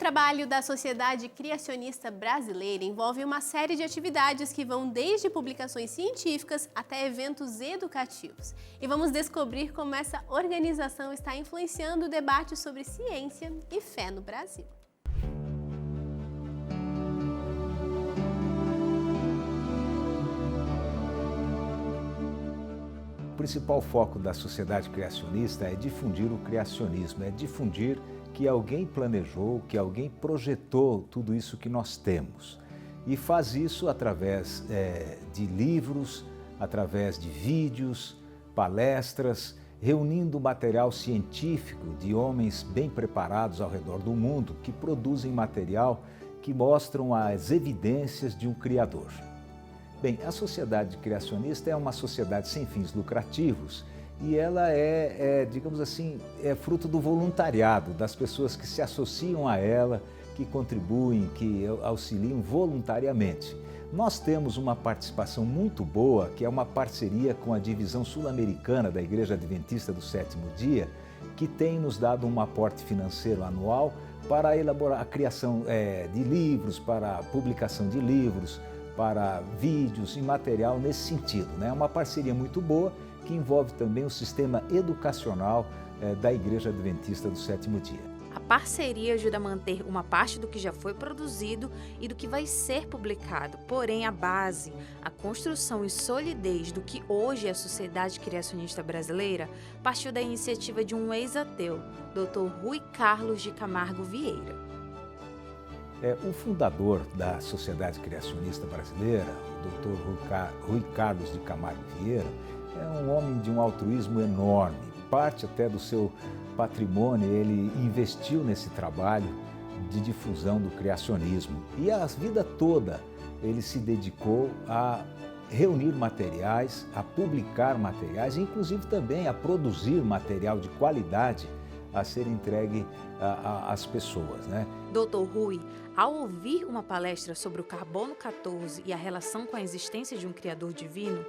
trabalho da Sociedade Criacionista Brasileira envolve uma série de atividades que vão desde publicações científicas até eventos educativos. E vamos descobrir como essa organização está influenciando o debate sobre ciência e fé no Brasil. O principal foco da Sociedade Criacionista é difundir o criacionismo, é difundir que alguém planejou, que alguém projetou tudo isso que nós temos. E faz isso através de livros, através de vídeos, palestras, reunindo material científico de homens bem preparados ao redor do mundo que produzem material que mostram as evidências de um Criador. Bem, a Sociedade Criacionista é uma sociedade sem fins lucrativos e ela digamos assim, é fruto do voluntariado, das pessoas que se associam a ela, que contribuem, que auxiliam voluntariamente. Nós temos uma participação muito boa, que é uma parceria com a Divisão Sul-Americana da Igreja Adventista do Sétimo Dia, que tem nos dado um aporte financeiro anual para elaborar a criação de livros, para a publicação de livros, para vídeos e material nesse sentido, né? É uma parceria muito boa que envolve também o sistema educacional da Igreja Adventista do Sétimo Dia. A parceria ajuda a manter uma parte do que já foi produzido e do que vai ser publicado, porém a base, a construção e solidez do que hoje é a Sociedade Criacionista Brasileira partiu da iniciativa de um ex-ateu, Dr. Rui Carlos de Camargo Vieira. O fundador da Sociedade Criacionista Brasileira, o Dr. Rui Carlos de Camargo Vieira, é um homem de um altruísmo enorme. Parte até do seu patrimônio, ele investiu nesse trabalho de difusão do criacionismo. E a vida toda ele se dedicou a reunir materiais, a publicar materiais, inclusive também a produzir material de qualidade a ser entregue às pessoas, né? Dr. Rui, ao ouvir uma palestra sobre o carbono 14 e a relação com a existência de um Criador divino,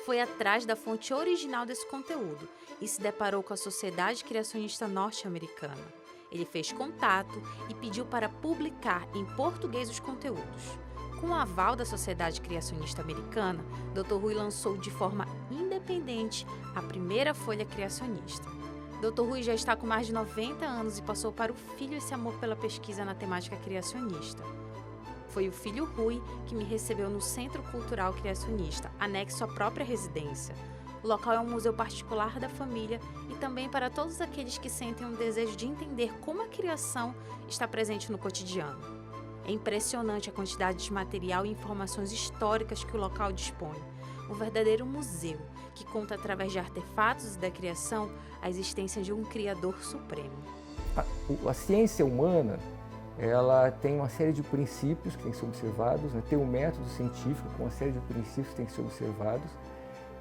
foi atrás da fonte original desse conteúdo e se deparou com a Sociedade Criacionista Norte-Americana. Ele fez contato e pediu para publicar em português os conteúdos. Com o aval da Sociedade Criacionista Americana, Dr. Rui lançou de forma independente a primeira folha criacionista. Dr. Rui já está com mais de 90 anos e passou para o filho esse amor pela pesquisa na temática criacionista. Foi o filho Rui que me recebeu no Centro Cultural Criacionista, anexo à própria residência. O local é um museu particular da família e também para todos aqueles que sentem um desejo de entender como a criação está presente no cotidiano. É impressionante a quantidade de material e informações históricas que o local dispõe. Um verdadeiro museu que conta através de artefatos e da criação a existência de um Criador Supremo. A ciência humana, ela tem uma série de princípios que têm que ser observados, né? Tem um método científico com uma série de princípios que têm que ser observados.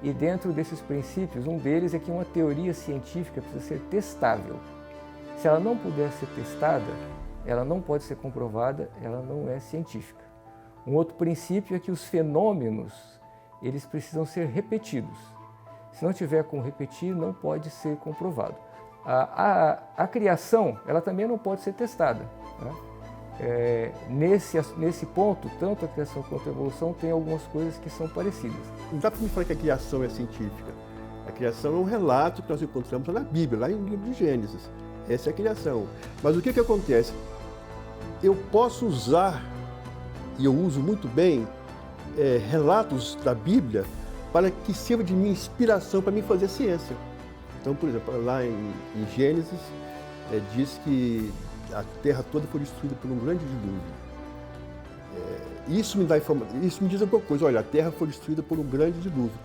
E dentro desses princípios, um deles é que uma teoria científica precisa ser testável. Se ela não puder ser testada, ela não pode ser comprovada, ela não é científica. Um outro princípio é que os fenômenos, eles precisam ser repetidos. Se não tiver como repetir, não pode ser comprovado. A criação, ela também não pode ser testada, né? Nesse ponto, tanto a criação quanto a evolução tem algumas coisas que são parecidas. Não dá para me falar que a criação é científica. A criação é um relato que nós encontramos na Bíblia, lá no livro de Gênesis. Essa é a criação. Mas o que acontece? Eu posso usar, e eu uso muito bem, relatos da Bíblia para que sirva de minha inspiração para mim fazer ciência. Então, por exemplo, lá em Gênesis, diz que a terra toda foi destruída por um grande dilúvio. Isso me diz alguma coisa. Olha, a terra foi destruída por um grande dilúvio.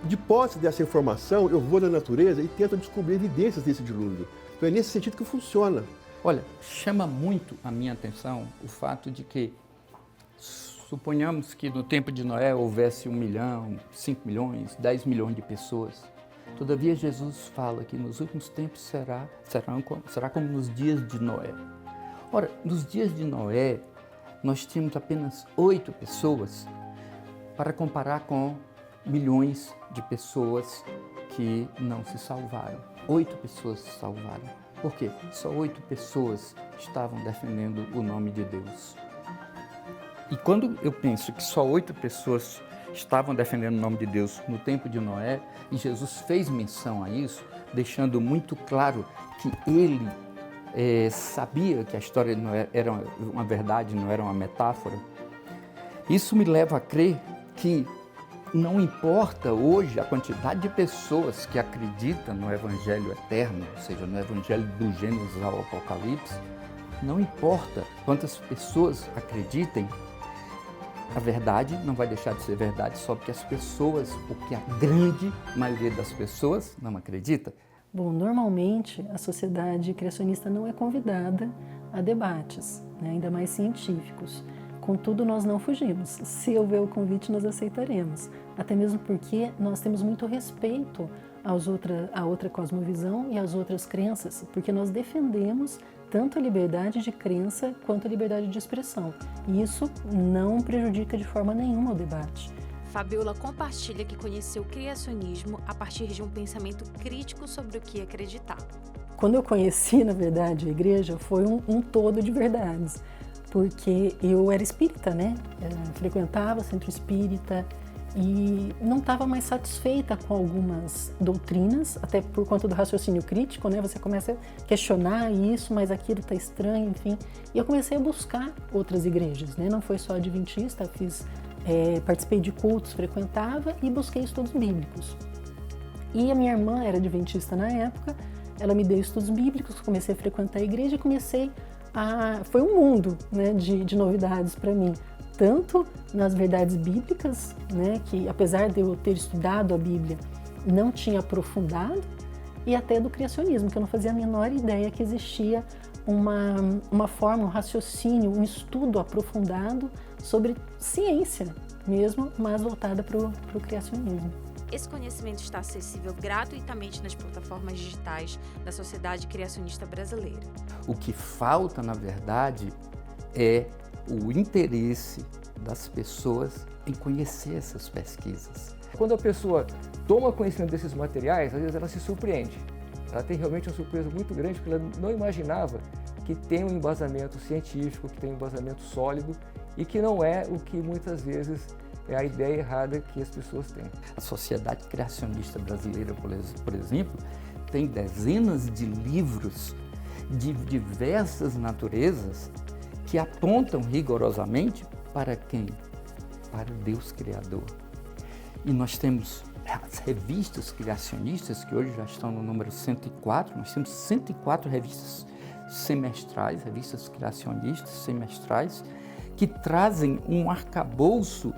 De posse dessa informação, eu vou na natureza e tento descobrir evidências desse dilúvio. Então é nesse sentido que funciona. Olha, chama muito a minha atenção o fato de que, suponhamos que no tempo de Noé houvesse 1 milhão, 5 milhões, 10 milhões de pessoas. Todavia, Jesus fala que nos últimos tempos será como nos dias de Noé. Ora, nos dias de Noé, nós tínhamos apenas 8 pessoas para comparar com milhões de pessoas que não se salvaram. 8 pessoas se salvaram. Por quê? Só 8 pessoas estavam defendendo o nome de Deus. E quando eu penso que só 8 pessoas estavam defendendo o nome de Deus no tempo de Noé, e Jesus fez menção a isso, deixando muito claro que ele sabia que a história de Noé era uma verdade, não era uma metáfora, isso me leva a crer que não importa hoje a quantidade de pessoas que acreditam no Evangelho eterno, ou seja, no Evangelho do Gênesis ao Apocalipse, não importa quantas pessoas acreditem, a verdade não vai deixar de ser verdade só porque as pessoas, porque a grande maioria das pessoas não acredita. Bom, normalmente a sociedade criacionista não é convidada a debates, né, ainda mais científicos. Contudo, nós não fugimos. Se houver o convite, nós aceitaremos. Até mesmo porque nós temos muito respeito à outra cosmovisão e às outras crenças, porque nós defendemos tanto a liberdade de crença quanto a liberdade de expressão. E isso não prejudica de forma nenhuma o debate. Fabiola compartilha que conheceu o criacionismo a partir de um pensamento crítico sobre o que acreditar. Quando eu conheci, na verdade, a igreja, foi um todo de verdades. Porque eu era espírita, né? Frequentava centro espírita e não estava mais satisfeita com algumas doutrinas, até por conta do raciocínio crítico, né? Você começa a questionar isso, mas aquilo está estranho, enfim. E eu comecei a buscar outras igrejas, né? Não foi só adventista, participei de cultos, frequentava e busquei estudos bíblicos. E a minha irmã era adventista na época, ela me deu estudos bíblicos, comecei a frequentar a igreja e foi um mundo, né, de novidades para mim, tanto nas verdades bíblicas, né, que apesar de eu ter estudado a Bíblia, não tinha aprofundado, e até do criacionismo, que eu não fazia a menor ideia que existia uma forma, um raciocínio, um estudo aprofundado sobre ciência mesmo, mas voltada para o criacionismo. Esse conhecimento está acessível gratuitamente nas plataformas digitais da Sociedade Criacionista Brasileira. O que falta, na verdade, é o interesse das pessoas em conhecer essas pesquisas. Quando a pessoa toma conhecimento desses materiais, às vezes ela se surpreende. Ela tem realmente uma surpresa muito grande, porque ela não imaginava que tem um embasamento científico, que tem um embasamento sólido e que não é o que muitas vezes é a ideia errada que as pessoas têm. A Sociedade Criacionista Brasileira, por exemplo, tem dezenas de livros de diversas naturezas que apontam rigorosamente para quem? Para o Deus Criador. E nós temos as revistas criacionistas, que hoje já estão no número 104, nós temos 104 revistas semestrais, revistas criacionistas semestrais, que trazem um arcabouço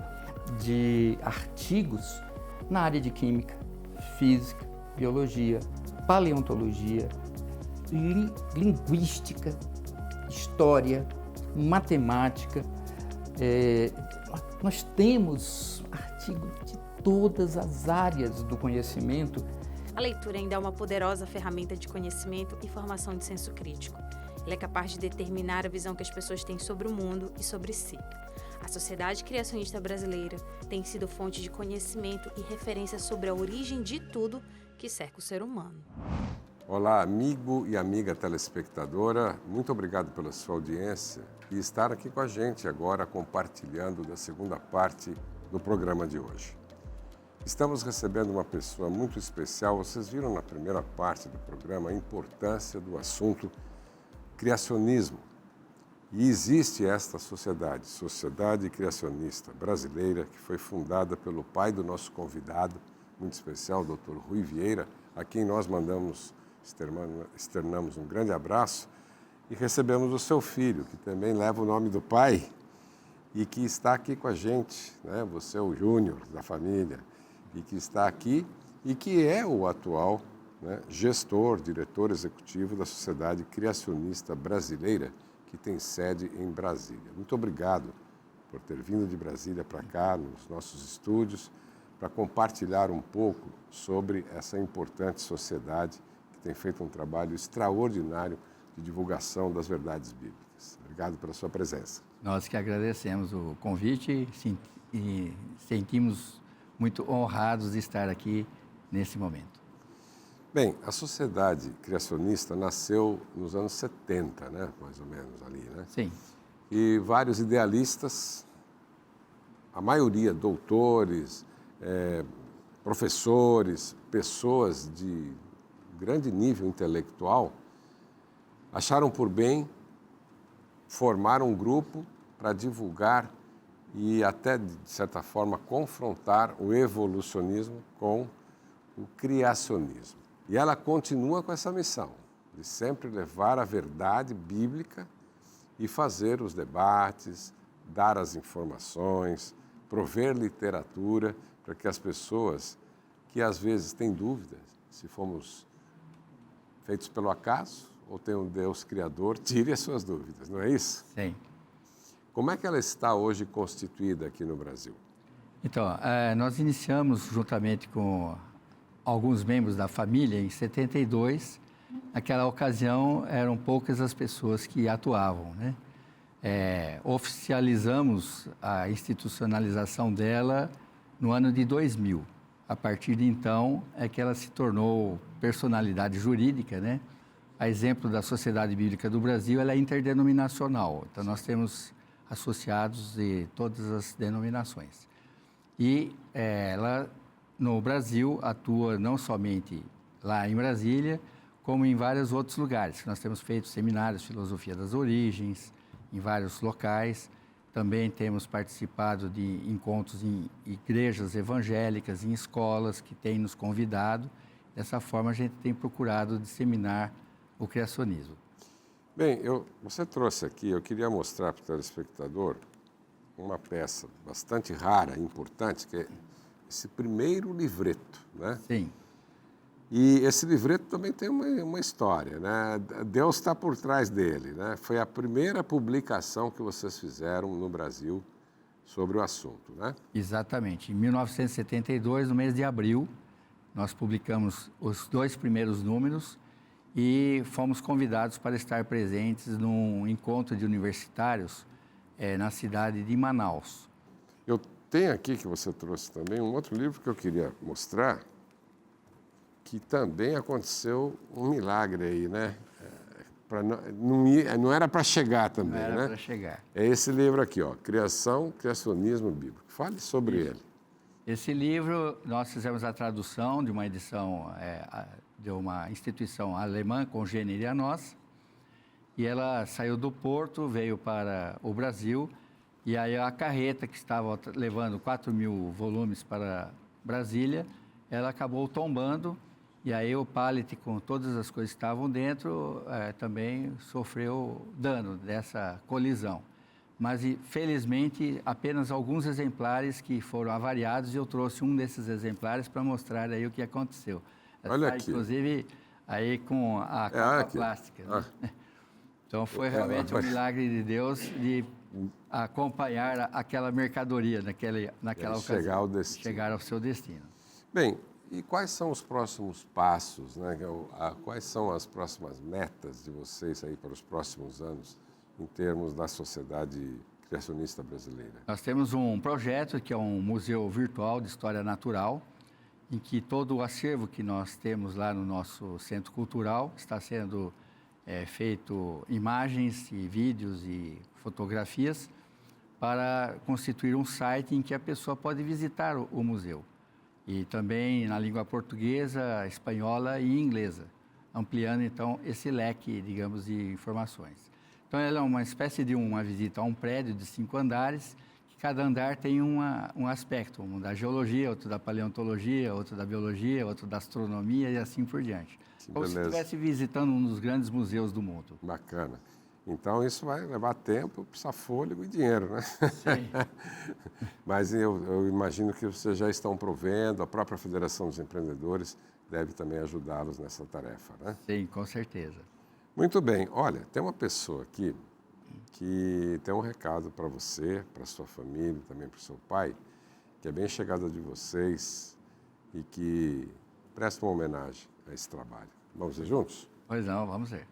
de artigos na área de química, física, biologia, paleontologia, linguística, história, matemática. Nós temos artigos de todas as áreas do conhecimento. A leitura ainda é uma poderosa ferramenta de conhecimento e formação de senso crítico. Ela é capaz de determinar a visão que as pessoas têm sobre o mundo e sobre si. A Sociedade Criacionista Brasileira tem sido fonte de conhecimento e referência sobre a origem de tudo que cerca o ser humano. Olá, amigo e amiga telespectadora, muito obrigado pela sua audiência e estar aqui com a gente agora compartilhando da segunda parte do programa de hoje. Estamos recebendo uma pessoa muito especial. Vocês viram na primeira parte do programa a importância do assunto criacionismo. E existe esta Sociedade Criacionista Brasileira, que foi fundada pelo pai do nosso convidado, muito especial, o Dr. Rui Vieira, a quem nós externamos um grande abraço, e recebemos o seu filho, que também leva o nome do pai e que está aqui com a gente, né? Você é o Júnior da família, e que está aqui e que é o atual, né, gestor, diretor executivo da Sociedade Criacionista Brasileira, que tem sede em Brasília. Muito obrigado por ter vindo de Brasília para cá, nos nossos estúdios, para compartilhar um pouco sobre essa importante sociedade que tem feito um trabalho extraordinário de divulgação das verdades bíblicas. Obrigado pela sua presença. Nós que agradecemos o convite e sentimos muito honrados de estar aqui nesse momento. Bem, a sociedade criacionista nasceu nos anos 70, né? Mais ou menos ali, né? Sim. E vários idealistas, a maioria doutores, professores, pessoas de grande nível intelectual, acharam por bem formar um grupo para divulgar e até, de certa forma, confrontar o evolucionismo com o criacionismo. E ela continua com essa missão, de sempre levar a verdade bíblica e fazer os debates, dar as informações, prover literatura para que as pessoas que às vezes têm dúvidas se fomos feitos pelo acaso ou tem um Deus criador, tire as suas dúvidas, não é isso? Sim. Como é que ela está hoje constituída aqui no Brasil? Então, nós iniciamos juntamente com alguns membros da família em 72. Naquela ocasião, eram poucas as pessoas que atuavam, né? Oficializamos a institucionalização dela no ano de 2000. A partir de então, é que ela se tornou personalidade jurídica, né? A exemplo da Sociedade Bíblica do Brasil, ela é interdenominacional. Então, nós temos associados de todas as denominações. E ela, no Brasil, atua não somente lá em Brasília, como em vários outros lugares. Nós temos feito seminários de filosofia das origens, em vários locais. Também temos participado de encontros em igrejas evangélicas, em escolas que têm nos convidado. Dessa forma, a gente tem procurado disseminar o criacionismo. Bem, você trouxe aqui, eu queria mostrar para o telespectador uma peça bastante rara, importante, que é esse primeiro livreto, né? Sim. E esse livreto também tem uma história, né? Deus está por trás dele, né? Foi a primeira publicação que vocês fizeram no Brasil sobre o assunto, né? Exatamente. Em 1972, no mês de abril, nós publicamos os 2 primeiros números e fomos convidados para estar presentes num encontro de universitários na cidade de Manaus. Eu tenho aqui, que você trouxe também, um outro livro que eu queria mostrar, que também aconteceu um milagre aí, né? Não era para chegar também, né? Não era para chegar. É esse livro aqui, ó, Criacionismo Bíblico. Fale sobre ele. Esse livro, nós fizemos a tradução de uma edição de uma instituição alemã, congênere a nós, e ela saiu do Porto, veio para o Brasil, e aí a carreta que estava levando 4.000 volumes para Brasília, ela acabou tombando, e aí o pallet com todas as coisas que estavam dentro também sofreu dano dessa colisão. Mas, felizmente, apenas alguns exemplares que foram avariados, e eu trouxe um desses exemplares para mostrar aí o que aconteceu. Olha aqui. Inclusive, aí com a capa plástica. Né? Então, foi realmente um milagre de Deus de acompanhar aquela mercadoria naquela ocasião. Chegar ao seu destino. Bem, e quais são os próximos passos, né? Quais são as próximas metas de vocês aí para os próximos anos, em termos da sociedade criacionista brasileira? Nós temos um projeto que é um museu virtual de história natural, em que todo o acervo que nós temos lá no nosso centro cultural está sendo feito imagens e vídeos e fotografias para constituir um site em que a pessoa pode visitar o museu. E também na língua portuguesa, espanhola e inglesa, ampliando então esse leque, digamos, de informações. Então ela é uma espécie de uma visita a um prédio de 5 andares, que cada andar tem um aspecto, um da geologia, outro da paleontologia, outro da biologia, outro da astronomia e assim por diante. Como se estivesse visitando um dos grandes museus do mundo. Bacana. Então isso vai levar tempo, precisa fôlego e dinheiro, né? Sim. Mas eu imagino que vocês já estão provendo, a própria Federação dos Empreendedores deve também ajudá-los nessa tarefa, né? Sim, com certeza. Muito bem. Olha, tem uma pessoa aqui que tem um recado para você, para sua família, também para o seu pai, que é bem chegada de vocês e que presta uma homenagem a esse trabalho. Vamos ver juntos? Pois não, vamos ver.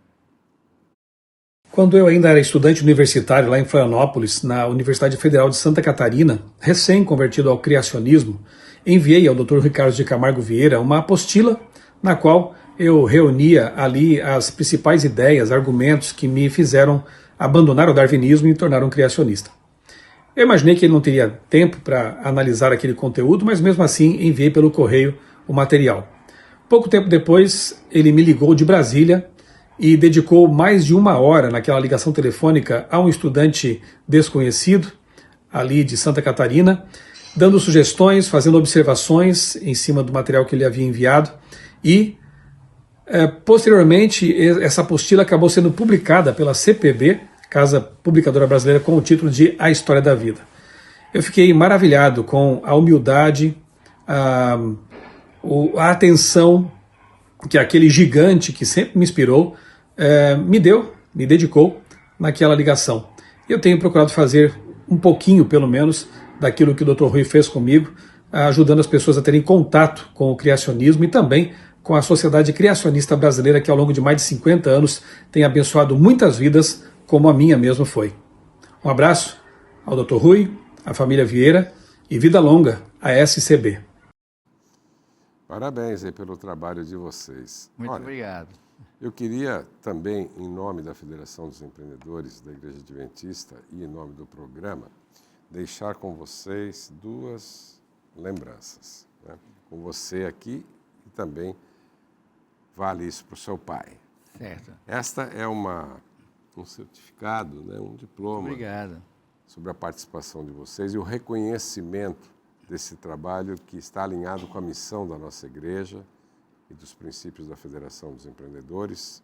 Quando eu ainda era estudante universitário lá em Florianópolis, na Universidade Federal de Santa Catarina, recém-convertido ao criacionismo, enviei ao Dr. Ricardo de Camargo Vieira uma apostila na qual eu reunia ali as principais ideias, argumentos que me fizeram abandonar o darwinismo e me tornar um criacionista. Eu imaginei que ele não teria tempo para analisar aquele conteúdo, mas mesmo assim enviei pelo correio o material. Pouco tempo depois, ele me ligou de Brasília e dedicou mais de 1 hora naquela ligação telefônica a um estudante desconhecido, ali de Santa Catarina, dando sugestões, fazendo observações em cima do material que ele havia enviado e, posteriormente, essa apostila acabou sendo publicada pela CPB, Casa Publicadora Brasileira, com o título de A História da Vida. Eu fiquei maravilhado com a humildade, a atenção que aquele gigante que sempre me inspirou me dedicou naquela ligação. Eu tenho procurado fazer um pouquinho, pelo menos, daquilo que o Dr. Rui fez comigo, ajudando as pessoas a terem contato com o criacionismo e também com a Sociedade Criacionista Brasileira, que ao longo de mais de 50 anos tem abençoado muitas vidas, como a minha mesmo foi. Um abraço ao Dr. Rui, à família Vieira e vida longa à SCB. Parabéns aí pelo trabalho de vocês. Muito obrigado. Eu queria também, em nome da Federação dos Empreendedores da Igreja Adventista e em nome do programa, deixar com vocês 2 lembranças, né? Com você aqui e também vale isso para o seu pai. Certo. Esta é um certificado, né? Um diploma. Obrigado. Sobre a participação de vocês e o reconhecimento desse trabalho que está alinhado com a missão da nossa igreja e dos princípios da Federação dos Empreendedores,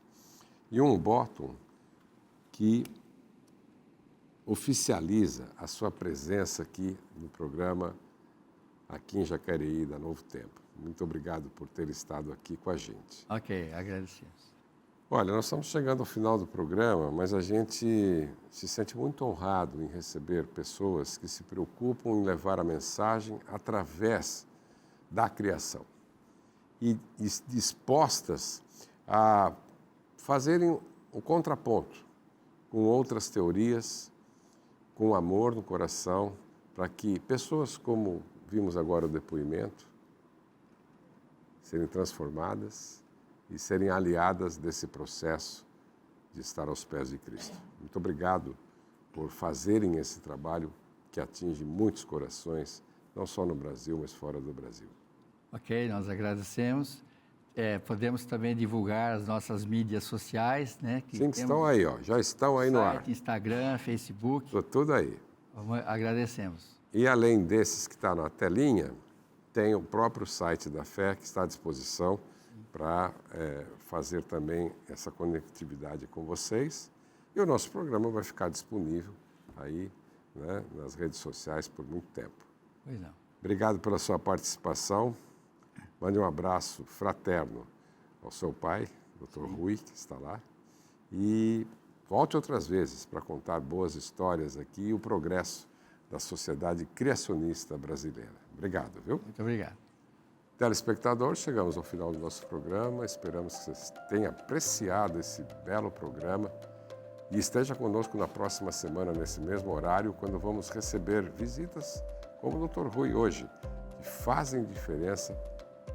e um bottom que oficializa a sua presença aqui no programa aqui em Jacareí da Novo Tempo. Muito obrigado por ter estado aqui com a gente. Ok, agradecemos. Olha, nós estamos chegando ao final do programa, mas a gente se sente muito honrado em receber pessoas que se preocupam em levar a mensagem através da criação e dispostas a fazerem o contraponto com outras teorias, com amor no coração, para que pessoas como vimos agora o depoimento serem transformadas e serem aliadas desse processo de estar aos pés de Cristo. Muito obrigado por fazerem esse trabalho que atinge muitos corações, não só no Brasil, mas fora do Brasil. Ok, nós agradecemos. Podemos também divulgar as nossas mídias sociais, né? Sim, que estão aí, ó, já estão aí no ar. Instagram, Facebook. Estou tudo aí. Agradecemos. E além desses que está na telinha, tem o próprio site da Fé que está à disposição para fazer também essa conectividade com vocês. E o nosso programa vai ficar disponível aí, né, nas redes sociais por muito tempo. Pois não. Obrigado pela sua participação. Mande um abraço fraterno ao seu pai, Dr. Rui, que está lá. E volte outras vezes para contar boas histórias aqui e o progresso da Sociedade Criacionista Brasileira. Obrigado, viu? Muito obrigado. Telespectador, chegamos ao final do nosso programa. Esperamos que vocês tenham apreciado esse belo programa e esteja conosco na próxima semana, nesse mesmo horário, quando vamos receber visitas como o Dr. Rui hoje, que fazem diferença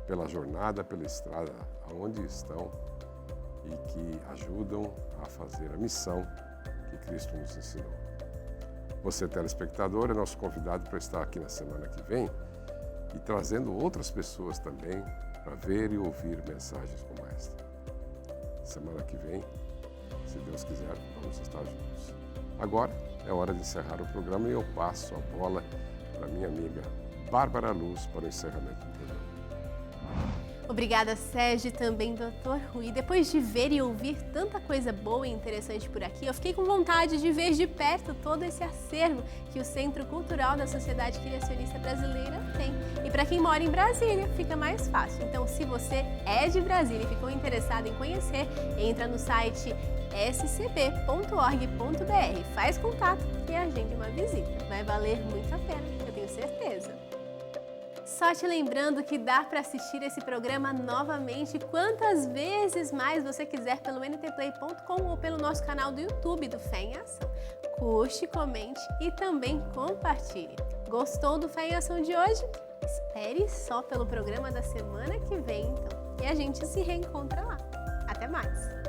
pela jornada, pela estrada aonde estão e que ajudam a fazer a missão que Cristo nos ensinou. Você, telespectador, é nosso convidado para estar aqui na semana que vem e trazendo outras pessoas também para ver e ouvir mensagens como esta. Semana que vem, se Deus quiser, vamos estar juntos. Agora é hora de encerrar o programa e eu passo a bola para minha amiga Bárbara Luz para o encerramento do programa. Obrigada, Sérgio, e também Dr. Rui. Depois de ver e ouvir tanta coisa boa e interessante por aqui, eu fiquei com vontade de ver de perto todo esse acervo que o Centro Cultural da Sociedade Criacionista Brasileira tem. E para quem mora em Brasília, fica mais fácil. Então, se você é de Brasília e ficou interessado em conhecer, entra no site scp.org.br, faz contato e agende uma visita. Vai valer muito a pena, eu tenho certeza. Só te lembrando que dá para assistir esse programa novamente quantas vezes mais você quiser pelo ntplay.com ou pelo nosso canal do YouTube do Fé em Ação. Curte, comente e também compartilhe. Gostou do Fé em Ação de hoje? Espere só pelo programa da semana que vem, então. E a gente se reencontra lá. Até mais!